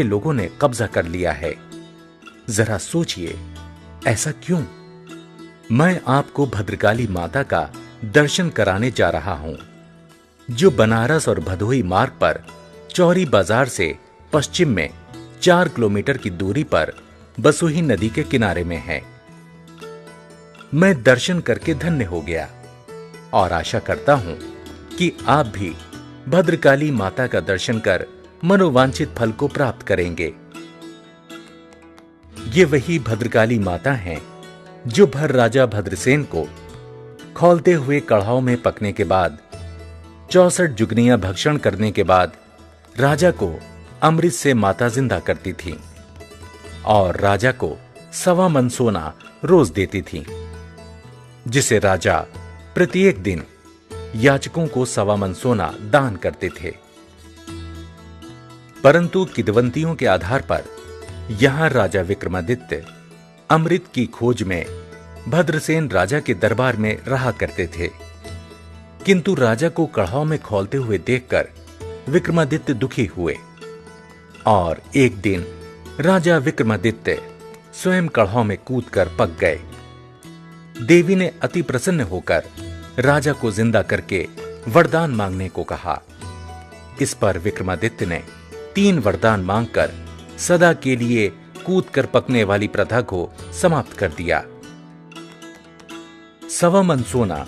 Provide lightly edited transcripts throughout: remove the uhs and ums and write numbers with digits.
लोगों ने कब्जा कर लिया है। जरा सोचिए, ऐसा क्यों? मैं आपको भद्रकाली माता का दर्शन कराने जा रहा हूं, जो बनारस और भदोही मार्ग पर चौरी बाजार से पश्चिम में 4 किलोमीटर की दूरी पर बसोही नदी के किनारे में है। मैं दर्शन करके धन्य हो गया और आशा करता हूं कि आप भी भद्रकाली माता का दर्शन कर मनोवांछित फल को प्राप्त करेंगे। ये वही भद्रकाली माता हैं जो भर राजा भद्रसेन को खौलते हुए कढ़ाव में पकने के बाद 64 जुगनियां भक्षण करने के बाद राजा को अमृत से माता जिंदा करती थी और राजा को 1.25 मन सोना रोज देती थी, जिसे राजा प्रत्येक दिन याचकों को 1.25 मन सोना दान करते थे। परंतु किंवदंतियों के आधार पर यहां राजा विक्रमादित्य अमृत की खोज में भद्रसेन राजा के दरबार में रहा करते थे, किंतु राजा को कढ़ाव में खौलते हुए देखकर विक्रमादित्य दुखी हुए और एक दिन राजा विक्रमादित्य स्वयं कढ़ाव में कूदकर पक गए। देवी ने अति प्रसन्न होकर राजा को जिंदा करके वरदान मांगने को कहा। इस पर विक्रमादित्य ने 3 वरदान मांगकर सदा के लिए कूदकर पकने वाली प्रथा को समाप्त कर दिया। 1.25 मन सोना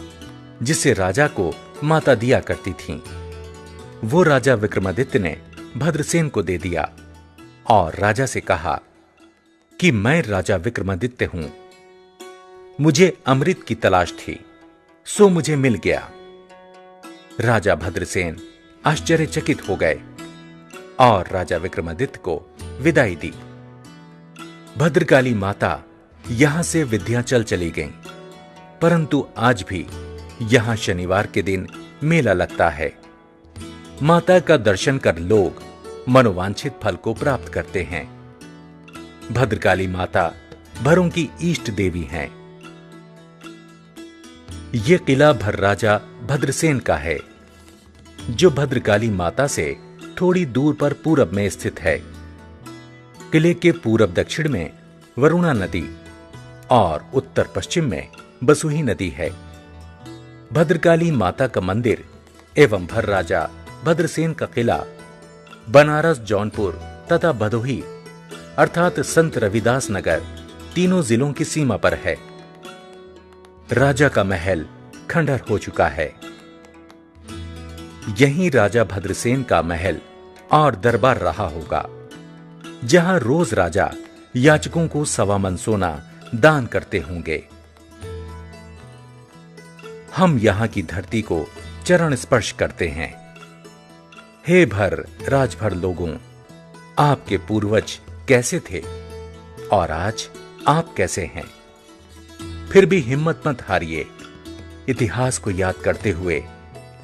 जिसे राजा को माता दिया करती थी, वो राजा विक्रमादित्य ने भद्रसेन को दे दिया और राजा से कहा कि मैं राजा विक्रमादित्य हूं, मुझे अमृत की तलाश थी, सो मुझे मिल गया। राजा भद्रसेन आश्चर्यचकित हो गए और राजा विक्रमादित्य को विदाई दी। भद्रकाली माता यहां से विंध्याचल चली गईं, परंतु आज भी यहां शनिवार के दिन मेला लगता है। माता का दर्शन कर लोग मनोवांछित फल को प्राप्त करते हैं। भद्रकाली माता भरों की इष्ट देवी हैं। यह किला भर राजा भद्रसेन का है, जो भद्रकाली माता से थोड़ी दूर पर पूरब में स्थित है। किले के पूरब दक्षिण में वरुणा नदी और उत्तर पश्चिम में बसुही नदी है। भद्रकाली माता का मंदिर एवं भर राजा भद्रसेन का किला बनारस, जौनपुर तथा भदोही अर्थात संत रविदास नगर तीनों जिलों की सीमा पर है। राजा का महल खंडहर हो चुका है। यहीं राजा भद्रसेन का महल और दरबार रहा होगा, जहां रोज राजा याचकों को 1.25 मन सोना दान करते होंगे। हम यहां की धरती को चरण स्पर्श करते हैं। हे भर राजभर लोगों, आपके पूर्वज कैसे थे और आज आप कैसे हैं? फिर भी हिम्मत मत हारिए। इतिहास को याद करते हुए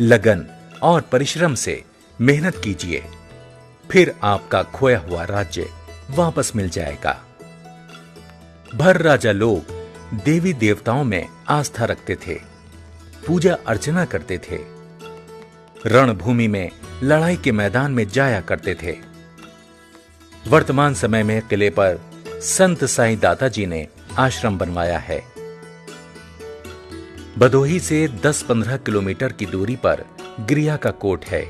लगन और परिश्रम से मेहनत कीजिए, फिर आपका खोया हुआ राज्य वापस मिल जाएगा। भर राजा लोग देवी देवताओं में आस्था रखते थे, पूजा अर्चना करते थे, रणभूमि में लड़ाई के मैदान में जाया करते थे। वर्तमान समय में किले पर संत साईं दाताजी ने आश्रम बनवाया है। भदोही से 10-15 किलोमीटर की दूरी पर गिरिया का कोट है।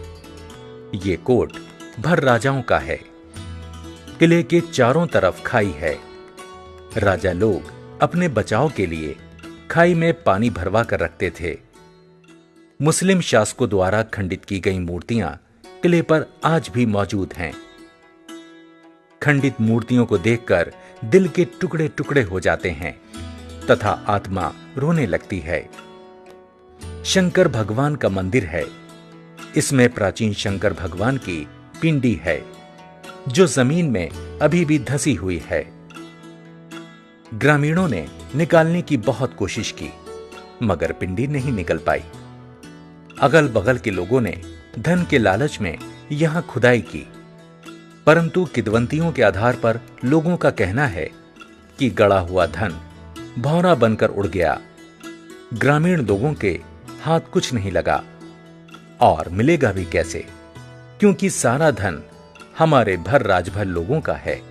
ये कोट भर राजाओं का है। किले के चारों तरफ खाई है। राजा लोग अपने बचाव के लिए खाई में पानी भरवा कर रखते थे। मुस्लिम शासकों द्वारा खंडित की गई मूर्तियां किले पर आज भी मौजूद हैं। खंडित मूर्तियों को देखकर दिल के टुकड़े टुकड़े हो जाते हैं तथा आत्मा रोने लगती है। शंकर भगवान का मंदिर है। इसमें प्राचीन शंकर भगवान की पिंडी है, जो जमीन में अभी भी धसी हुई है। ग्रामीणों ने निकालने की बहुत कोशिश की, मगर पिंडी नहीं निकल पाई। अगल बगल के लोगों ने धन के लालच में यहां खुदाई की, परंतु किंवदंतियों के आधार पर लोगों का कहना है कि गड़ा हुआ धन भौरा बनकर उड़ गया। ग्रामीण लोगों के हाथ कुछ नहीं लगा और मिलेगा भी कैसे, क्योंकि सारा धन हमारे भर राजभर लोगों का है।